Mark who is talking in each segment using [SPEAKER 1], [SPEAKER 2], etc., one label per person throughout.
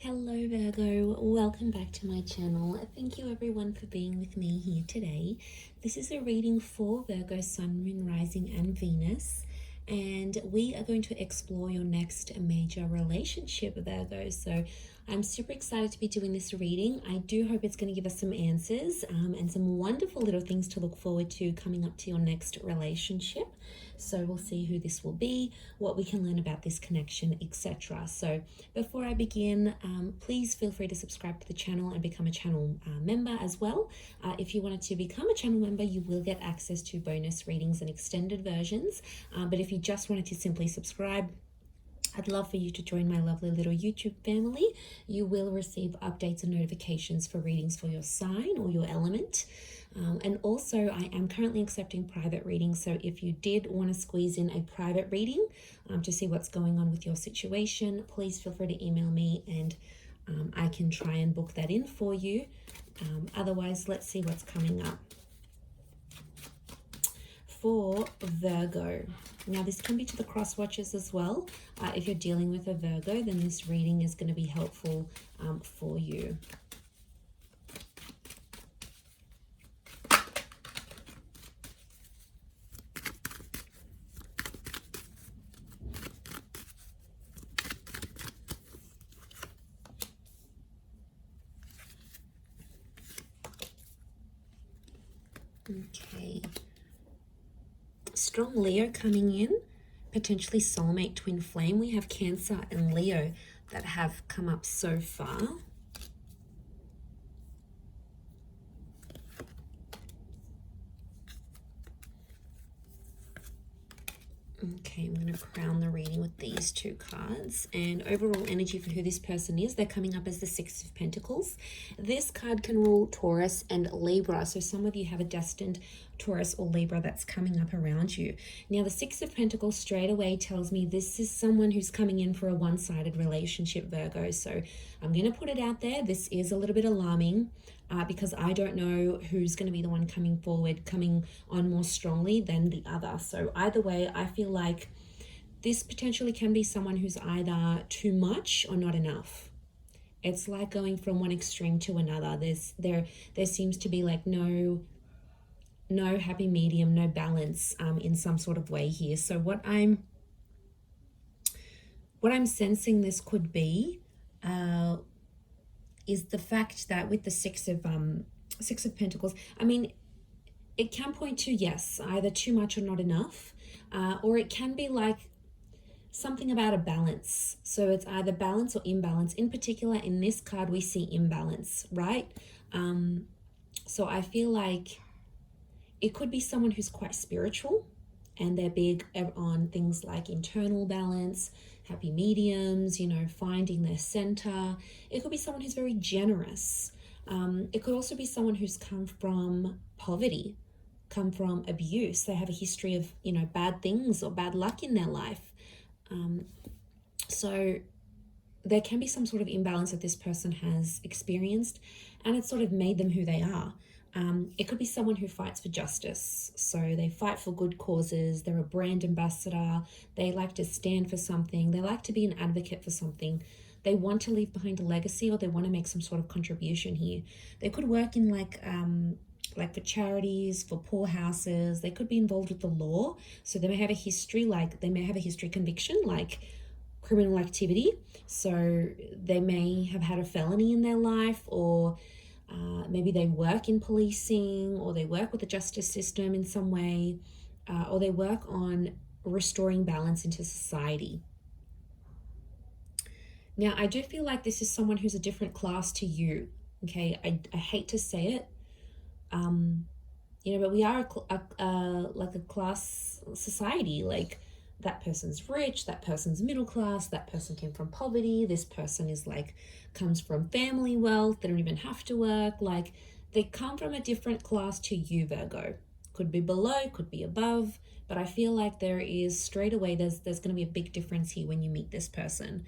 [SPEAKER 1] Hello Virgo, welcome back to my channel. Thank you everyone for being with me here today. This is a reading for Virgo, Sun, Moon, Rising and Venus. And we are going to explore your next major relationship, Virgo. So I'm super excited to be doing this reading. I do hope it's going to give us some answers and some wonderful little things to look forward to coming up to your next relationship. So we'll see who this will be, what we can learn about this connection, etc. So before I begin, please feel free to subscribe to the channel and become a channel member as well. If you wanted to become a channel member, you will get access to bonus readings and extended versions. But if you just wanted to simply subscribe, I'd love for you to join my lovely little YouTube family. You will receive updates and notifications for readings for your sign or your element. And also, I am currently accepting private readings. So if you did want to squeeze in a private reading to see what's going on with your situation, please feel free to email me and I can try and book that in for you. Otherwise, let's see what's coming up for Virgo. Now, this can be to the cross watchers as well. If you're dealing with a Virgo, then this reading is going to be helpful for you. Okay. Strong Leo coming in, potentially soulmate twin flame. We have Cancer and Leo that have come up so far. Okay, I'm going to crown the reading with these two cards. And overall energy for who this person is, they're coming up as the Six of Pentacles. This card can rule Taurus and Libra. So some of you have a destined Taurus or Libra that's coming up around you. Now, the Six of Pentacles straight away tells me this is someone who's coming in for a one-sided relationship, Virgo. So I'm going to put it out there. This is a little bit alarming. Because I don't know who's going to be the one coming forward, coming on more strongly than the other. So either way, I feel like this potentially can be someone who's either too much or not enough. It's like going from one extreme to another. There seems to be like no happy medium, no balance in some sort of way here. So what I'm sensing this could be is the fact that with the Six of Pentacles, I mean, it can point to, yes, either too much or not enough, or it can be like something about a balance. So it's either balance or imbalance. In particular, in this card, we see imbalance, right? So I feel like it could be someone who's quite spiritual and they're big on things like internal balance, happy mediums, you know, finding their center. It could be someone who's very generous. It could also be someone who's come from poverty, come from abuse. They have a history of, you know, bad things or bad luck in their life. So there can be some sort of imbalance that this person has experienced, and it's sort of made them who they are. It could be someone who fights for justice. So they fight for good causes. They're a brand ambassador. They like to stand for something. They like to be an advocate for something. They want to leave behind a legacy, or they want to make some sort of contribution here. They could work in like for charities, for poor houses. They could be involved with the law. So they may have a history, conviction, like criminal activity. So they may have had a felony in their life, or maybe they work in policing, or they work with the justice system in some way, or they work on restoring balance into society. Now, I do feel like this is someone who's a different class to you, okay? I hate to say it, you know, but we are like a class society. Like, that person's rich, that person's middle class, that person came from poverty, this person is like, comes from family wealth, they don't even have to work. Like, they come from a different class to you, Virgo. Could be below, could be above, but I feel like there is straight away, there's going to be a big difference here when you meet this person.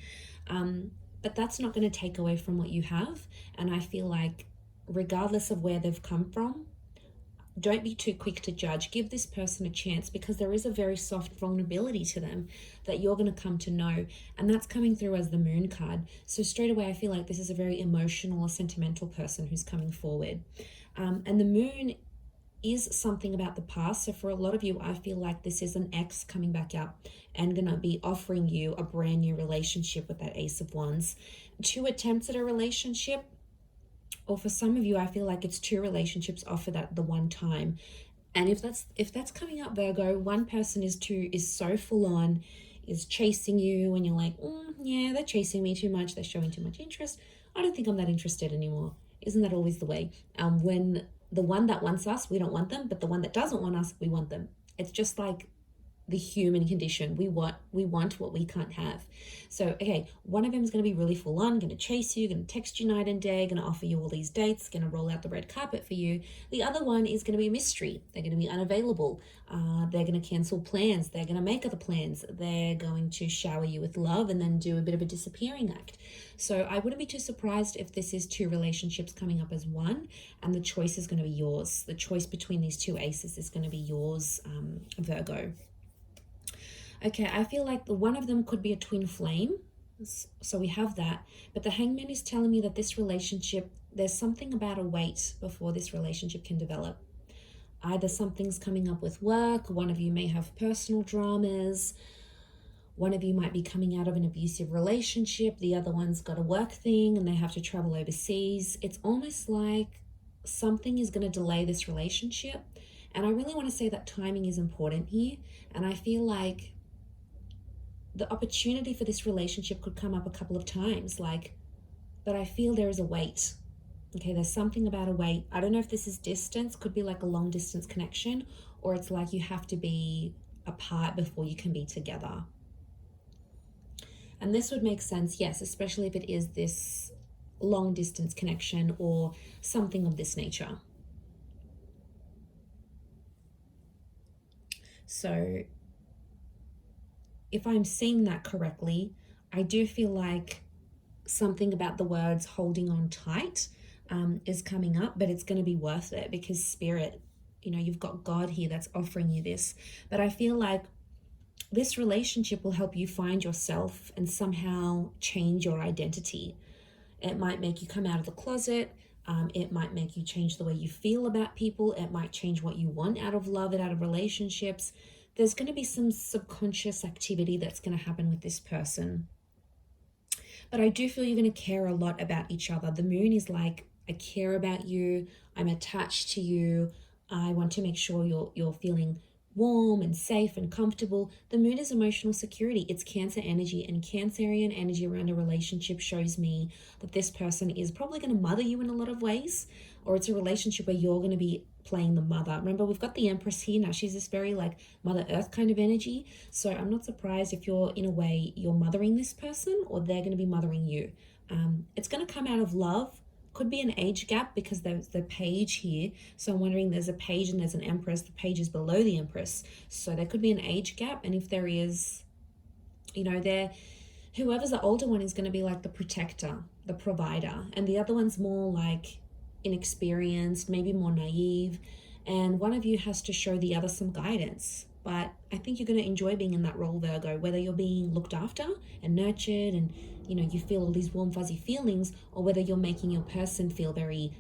[SPEAKER 1] But that's not going to take away from what you have. And I feel like regardless of where they've come from, Don't be too quick to judge. Give this person a chance, because there is a very soft vulnerability to them that you're going to come to know. And that's coming through as the moon card. So straight away, I feel like this is a very emotional or sentimental person who's coming forward. And the moon is something about the past. So for a lot of you, I feel like this is an ex coming back up and going to be offering you a brand new relationship with that Ace of Wands. 2 attempts at a relationship, or for some of you, I feel like it's 2 relationships offered at the one time. And if that's coming up, Virgo, one person is so full on, is chasing you, and you're like, yeah, they're chasing me too much, they're showing too much interest. I don't think I'm that interested anymore. Isn't that always the way? When the one that wants us, we don't want them, but the one that doesn't want us, we want them. It's just like the human condition. We want what we can't have. So, okay, one of them is going to be really full on, going to chase you, going to text you night and day, going to offer you all these dates, going to roll out the red carpet for you. The other one is going to be a mystery. They're going to be unavailable. They're going to cancel plans. They're going to make other plans. They're going to shower you with love and then do a bit of a disappearing act. So I wouldn't be too surprised if this is 2 relationships coming up as one, and the choice is going to be yours. The choice between these 2 aces is going to be yours, Virgo. Okay, I feel like one of them could be a twin flame. So we have that. But the Hangman is telling me that this relationship, there's something about a wait before this relationship can develop. Either something's coming up with work, one of you may have personal dramas, one of you might be coming out of an abusive relationship, the other one's got a work thing and they have to travel overseas. It's almost like something is going to delay this relationship. And I really want to say that timing is important here. And I feel like the opportunity for this relationship could come up a couple of times, but I feel there is a wait. Okay, there's something about a wait. I don't know if this is distance, could be like a long distance connection, or it's like you have to be apart before you can be together. And this would make sense, yes, especially if it is this long distance connection or something of this nature. So if I'm seeing that correctly, I do feel like something about the words holding on tight is coming up, but it's going to be worth it, because Spirit, you've got God here that's offering you this. But I feel like this relationship will help you find yourself and somehow change your identity. It might make you come out of the closet. It might make you change the way you feel about people. It might change what you want out of love and out of relationships. There's going to be some subconscious activity that's going to happen with this person. But I do feel you're going to care a lot about each other. The moon is like, I care about you. I'm attached to you. I want to make sure you're feeling warm and safe and comfortable. The moon is emotional security. It's Cancer energy, and Cancerian energy around a relationship shows me that this person is probably going to mother you in a lot of ways, or it's a relationship where you're going to be playing the mother. Remember, we've got the Empress here now. She's this very like Mother Earth kind of energy. So I'm not surprised if you're, in a way, you're mothering this person or they're going to be mothering you. It's going to come out of love. Could be an age gap, because there's the page here. So I'm wondering, there's a page and there's an Empress. The page is below the Empress. So there could be an age gap. And if there is, whoever's the older one is going to be like the protector, the provider. And the other one's more like inexperienced, maybe more naive. And one of you has to show the other some guidance. But I think you're going to enjoy being in that role, Virgo, whether you're being looked after and nurtured and, you feel all these warm, fuzzy feelings, or whether you're making your person feel very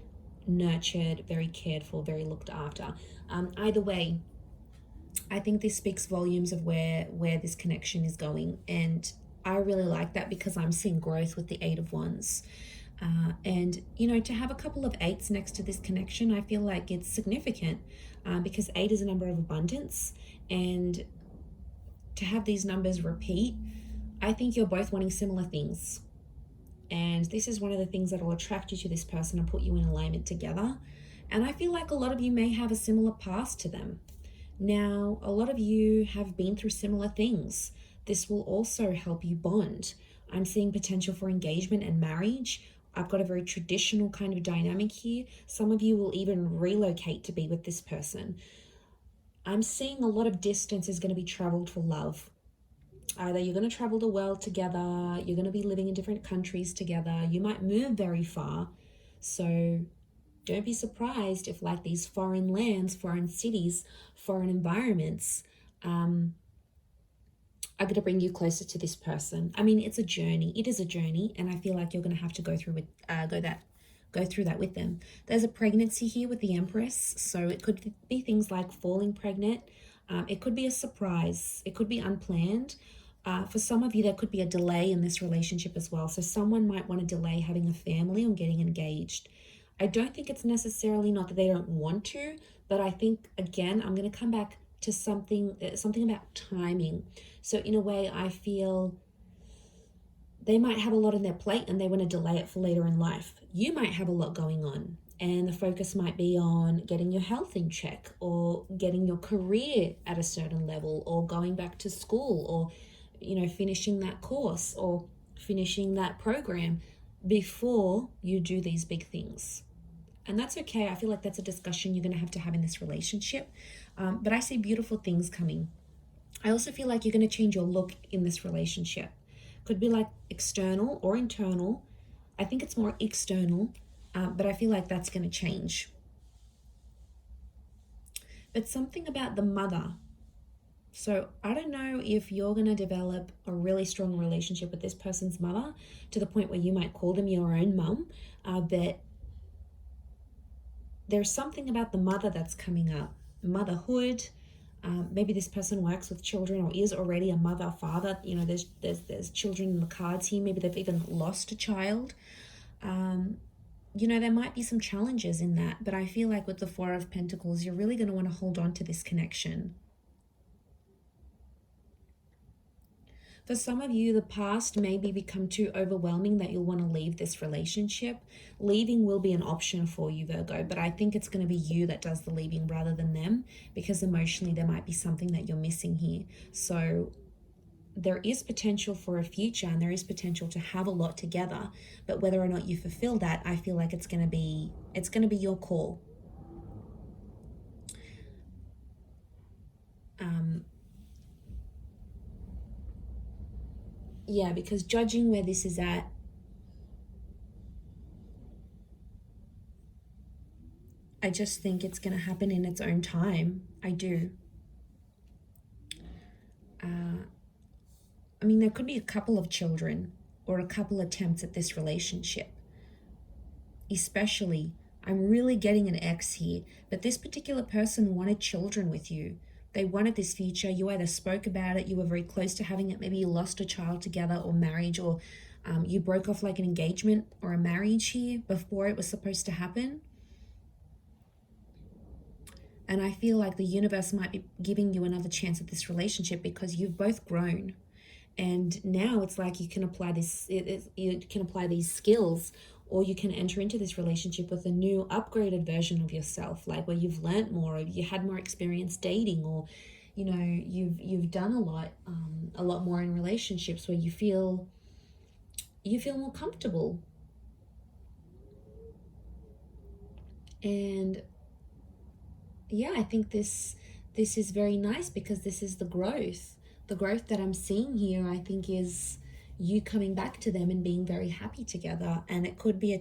[SPEAKER 1] nurtured, very cared for, very looked after. Either way, I think this speaks volumes of where this connection is going. And I really like that, because I'm seeing growth with the 8 of Wands. And to have a couple of 8s next to this connection, I feel like it's significant, because 8 is a number of abundance, and to have these numbers repeat, I think you're both wanting similar things. And this is one of the things that will attract you to this person and put you in alignment together. And I feel like a lot of you may have a similar past to them. Now, a lot of you have been through similar things. This will also help you bond. I'm seeing potential for engagement and marriage. I've got a very traditional kind of dynamic here. Some of you will even relocate to be with this person. I'm seeing a lot of distance is going to be traveled for love. Either you're going to travel the world together, you're going to be living in different countries together, you might move very far. So don't be surprised if like these foreign lands, foreign cities, foreign environments are going to bring you closer to this person. I mean, it's a journey. It is a journey, and I feel like you're going to have to go through that with them. There's a pregnancy here with the Empress, so it could be things like falling pregnant. It could be a surprise. It could be unplanned. For some of you, there could be a delay in this relationship as well. So someone might want to delay having a family or getting engaged. I don't think it's necessarily not that they don't want to, but I think, again, I'm going to come back to something about timing. So in a way, I feel they might have a lot on their plate and they want to delay it for later in life. You might have a lot going on, and the focus might be on getting your health in check, or getting your career at a certain level, or going back to school, or finishing that course or finishing that program before you do these big things. And that's okay. I feel like that's a discussion you're going to have in this relationship. But I see beautiful things coming. I also feel like you're going to change your look in this relationship. Could be like external or internal. I think it's more external, but I feel like that's going to change. But something about the mother. So I don't know if you're going to develop a really strong relationship with this person's mother to the point where you might call them your own mum, but there's something about the mother that's coming up. Motherhood. Maybe this person works with children or is already a mother, father. There's children in the cards here. Maybe they've even lost a child. There might be some challenges in that, but I feel like with the Four of Pentacles, you're really going to want to hold on to this connection. For some of you, the past maybe become too overwhelming that you'll want to leave this relationship. Leaving will be an option for you, Virgo, but I think it's going to be you that does the leaving rather than them, because emotionally there might be something that you're missing here. So there is potential for a future, and there is potential to have a lot together, but whether or not you fulfill that, I feel like it's going to be your call. Yeah, because judging where this is at, I just think it's going to happen in its own time. I do. I mean, there could be a couple of children or a couple attempts at this relationship. Especially, I'm really getting an ex here, but this particular person wanted children with you. They wanted this future. You either spoke about it, you were very close to having it, maybe you lost a child together, or marriage, or you broke off like an engagement or a marriage here before it was supposed to happen. And I feel like the universe might be giving you another chance at this relationship because you've both grown. And now it's like you can apply these skills, or you can enter into this relationship with a new upgraded version of yourself, like where you've learnt more, or you had more experience dating, or you've done a lot more in relationships where you feel more comfortable. And yeah, I think this is very nice, because this is the growth that I'm seeing here. I think is you coming back to them and being very happy together, and it could be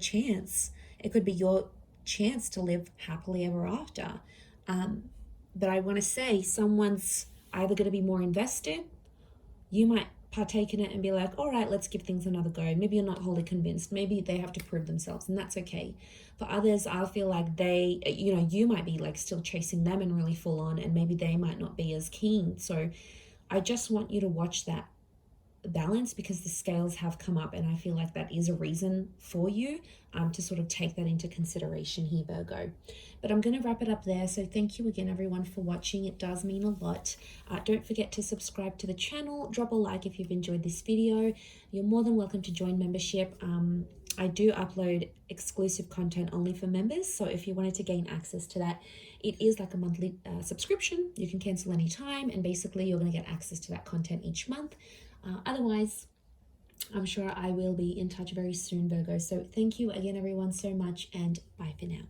[SPEAKER 1] your chance to live happily ever after. But I want to say someone's either going to be more invested. You might partake in it and be like, all right, let's give things another go. Maybe you're not wholly convinced. Maybe they have to prove themselves, and that's okay. For others, I feel like they, you might be like still chasing them and really full on, and maybe they might not be as keen. So I just want you to watch that balance, because the scales have come up, and I feel like that is a reason for you to sort of take that into consideration here, Virgo. But I'm going to wrap it up there. So thank you again, everyone, for watching. It does mean a lot. Don't forget to subscribe to the channel. Drop a like if you've enjoyed this video. You're more than welcome to join membership. I do upload exclusive content only for members, so if you wanted to gain access to that, it is like a monthly subscription. You can cancel anytime, and basically you're going to get access to that content each month. Otherwise, I'm sure I will be in touch very soon, Virgo. So thank you again, everyone, so much, and bye for now.